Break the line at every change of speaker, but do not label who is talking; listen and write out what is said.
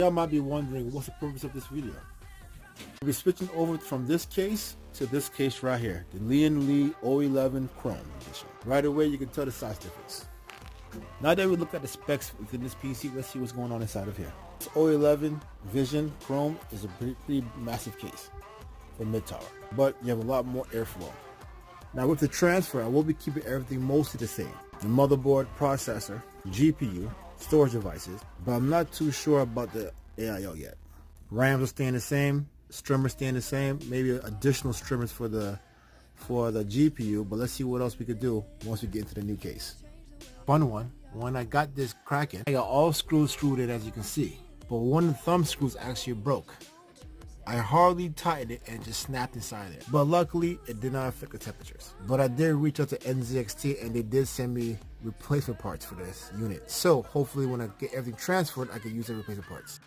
Y'all might be wondering what's the purpose of this video. We'll be switching over from this case to this case right here, the Lian Li 011 Chrome edition. Right away you can tell the size difference. Now that we look at the specs within this PC, let's see what's going on inside of here. This 011 Vision Chrome is a pretty massive case for mid-tower, but you have a lot more airflow. Now with the transfer, I will be keeping everything mostly the same. The motherboard, processor, GPU, storage devices, but I'm not too sure about the AIO yet. RAMs are staying the same, streamers staying the same, maybe additional streamers for the GPU, but let's see what else we could do once we get into the new case. Fun one, when I got this cracking, I got all screws screwed in, as you can see, but one of the thumb screws actually broke. I hardly tightened it and it just snapped inside there, but luckily it did not affect the temperatures. But I did reach out to NZXT and they did send me replacement parts for this unit, so hopefully when I get everything transferred I can use the replacement parts.